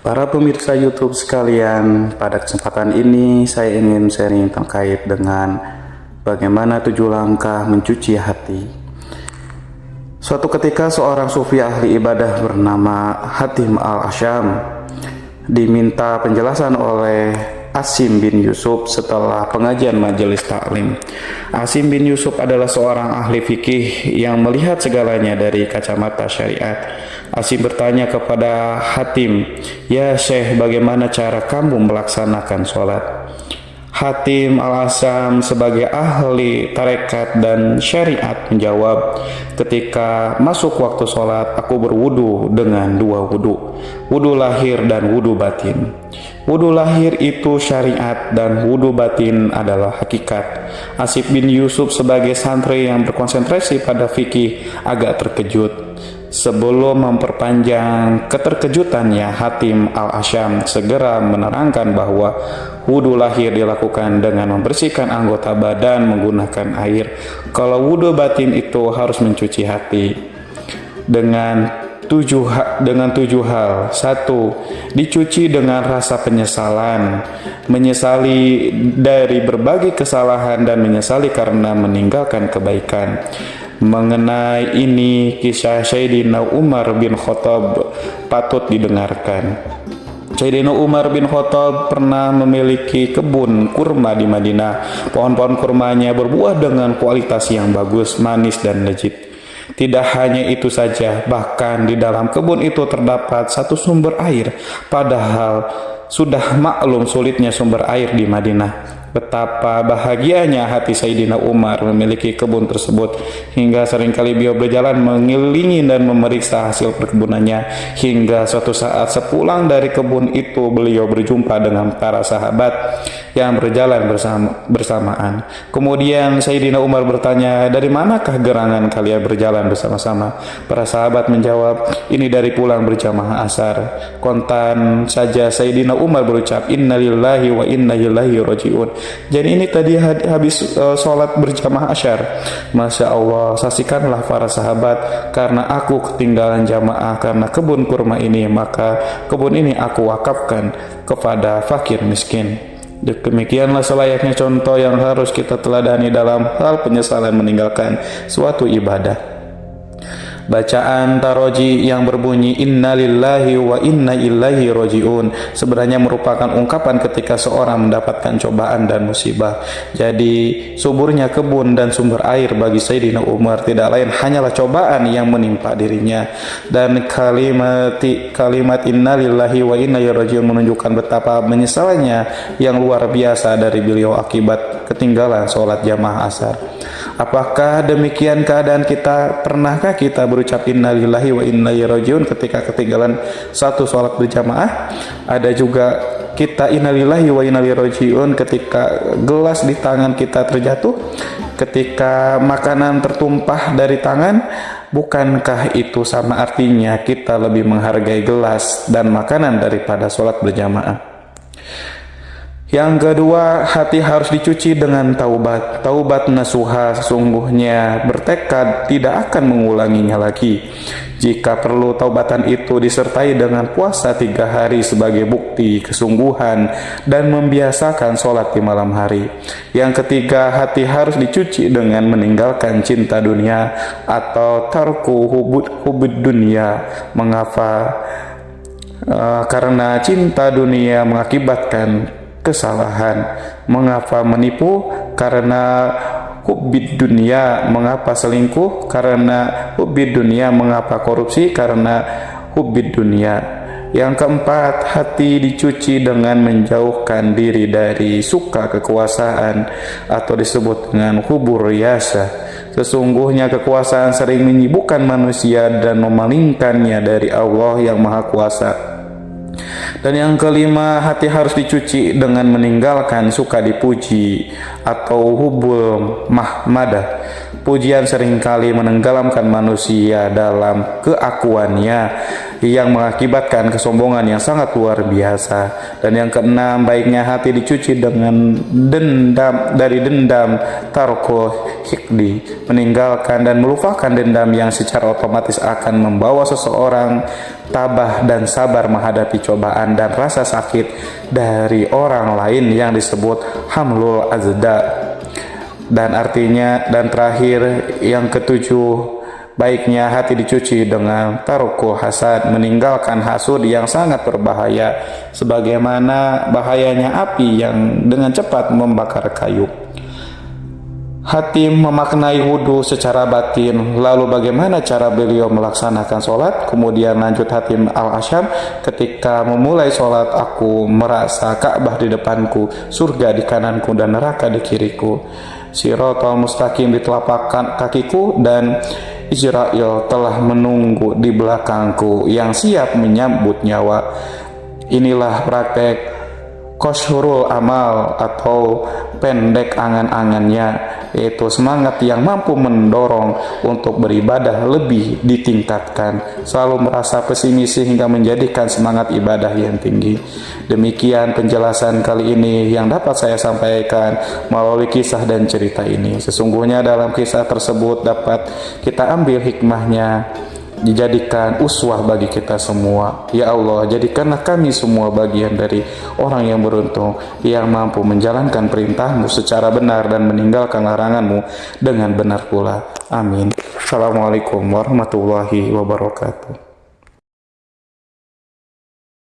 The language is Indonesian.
Para pemirsa YouTube sekalian, pada kesempatan ini saya ingin sharing terkait dengan bagaimana 7 langkah mencuci hati. Suatu ketika seorang sufi ahli ibadah bernama Hatim al-Asyam diminta penjelasan oleh Asim bin Yusuf setelah pengajian majelis taklim. Asim bin Yusuf adalah seorang ahli fikih yang melihat segalanya dari kacamata syariat. Asim bertanya kepada Hatim, "Ya Syekh, bagaimana cara kamu melaksanakan sholat?" Hatim al-Asyam sebagai ahli tarekat dan syariat menjawab, "Ketika masuk waktu sholat, aku berwudu dengan 2 wudu, wudu lahir dan wudu batin. Wudu lahir itu syariat dan wudu batin adalah hakikat." Asim bin Yusuf sebagai santri yang berkonsentrasi pada fikih agak terkejut. Sebelum memperpanjang keterkejutannya, Hatim al-Asyam segera menerangkan bahwa wudu lahir dilakukan dengan membersihkan anggota badan menggunakan air. Kalau wudu batin itu harus mencuci hati dengan tujuh hal. 1. Dicuci dengan rasa penyesalan, menyesali dari berbagai kesalahan dan menyesali karena meninggalkan kebaikan. Mengenai ini, kisah Sayyidina Umar bin Khattab patut didengarkan. Sayyidina Umar bin Khattab pernah memiliki kebun kurma di Madinah. Pohon-pohon kurmanya berbuah dengan kualitas yang bagus, manis dan legit. Tidak hanya itu saja, bahkan di dalam kebun itu terdapat satu sumber air, padahal sudah maklum sulitnya sumber air di Madinah. Betapa bahagianya hati Sayyidina Umar memiliki kebun tersebut, hingga seringkali beliau berjalan mengelilingi dan memeriksa hasil perkebunannya. Hingga suatu saat sepulang dari kebun itu, beliau berjumpa dengan para sahabat yang berjalan bersamaan. Kemudian Sayyidina Umar bertanya, "Dari manakah gerangan kalian berjalan bersama-sama?" Para sahabat menjawab, "Ini dari pulang berjamaah asar." Kontan saja Sayyidina Umar berucap, "Innalillahi wa inna ilaihi rajiun." Jadi ini tadi habis sholat berjamaah asyar. Masya Allah, saksikanlah para sahabat, karena aku ketinggalan jamaah karena kebun kurma ini, maka kebun ini aku wakafkan kepada fakir miskin. Demikianlah selayaknya contoh yang harus kita teladani dalam hal penyesalan meninggalkan suatu ibadah. Bacaan taroji yang berbunyi innalillahi wa inna ilaihi rajiun sebenarnya merupakan ungkapan ketika seorang mendapatkan cobaan dan musibah. Jadi suburnya kebun dan sumber air bagi Sayyidina Umar tidak lain hanyalah cobaan yang menimpa dirinya. Dan kalimat innalillahi wa inna ilaihi rajiun menunjukkan betapa menyesalnya yang luar biasa dari beliau akibat ketinggalan sholat jamaah asar. Apakah demikian keadaan kita? Pernahkah kita berucap innalillahi wa inna ilaihi rajiun ketika ketinggalan satu sholat berjamaah? Ada juga kita innalillahi wa inna ilaihi rajiun ketika gelas di tangan kita terjatuh, ketika makanan tertumpah dari tangan. Bukankah itu sama artinya kita lebih menghargai gelas dan makanan daripada sholat berjamaah? Yang kedua, hati harus dicuci dengan taubat. Taubat nasuha, sesungguhnya bertekad tidak akan mengulanginya lagi. Jika perlu, taubatan itu disertai dengan puasa 3 hari sebagai bukti kesungguhan dan membiasakan sholat di malam hari. Yang ketiga, hati harus dicuci dengan meninggalkan cinta dunia atau tarku hubud dunia. Mengapa? Karena cinta dunia mengakibatkan kesalahan. Mengapa menipu? Karena hubbid dunia. Mengapa selingkuh? Karena hubbid dunia. Mengapa korupsi? Karena hubbid dunia. Yang keempat, hati dicuci dengan menjauhkan diri dari suka kekuasaan atau disebut dengan hubur riyasah. Sesungguhnya kekuasaan sering menyibukkan manusia dan memalingkannya dari Allah yang Maha Kuasa. Dan yang kelima, hati harus dicuci dengan meninggalkan suka dipuji atau hubul mahmadah. Pujian seringkali menenggelamkan manusia dalam keakuannya. yang mengakibatkan kesombongan yang sangat luar biasa. Dan yang keenam, baiknya hati dicuci dengan dendam tarko hikdi, meninggalkan dan melupakan dendam yang secara otomatis akan membawa seseorang tabah dan sabar menghadapi cobaan dan rasa sakit dari orang lain yang disebut hamlul azda. Dan artinya, dan terakhir yang ketujuh, baiknya hati dicuci dengan taruku hasad, meninggalkan hasud yang sangat berbahaya, sebagaimana bahayanya api yang dengan cepat membakar kayu. Hatim memaknai wudhu secara batin. Lalu bagaimana cara beliau melaksanakan sholat? Kemudian lanjut Hatim Al-Asyam, ketika memulai sholat aku merasa Ka'bah di depanku, surga di kananku, dan neraka di kiriku. Siratal mustaqim di telapak kakiku, dan Israel telah menunggu di belakangku yang siap menyambut nyawa. Inilah praktek qasrul amal atau pendek angan-angannya, yaitu semangat yang mampu mendorong untuk beribadah lebih ditingkatkan, selalu merasa pesimis sehingga menjadikan semangat ibadah yang tinggi. Demikian penjelasan kali ini yang dapat saya sampaikan melalui kisah dan cerita ini. Sesungguhnya dalam kisah tersebut dapat kita ambil hikmahnya, dijadikan uswah bagi kita semua. Ya Allah, jadikanlah kami semua bagian dari orang yang beruntung, yang mampu menjalankan perintah-Mu secara benar dan meninggalkan larangan-Mu dengan benar pula. Amin. Assalamualaikum warahmatullahi wabarakatuh.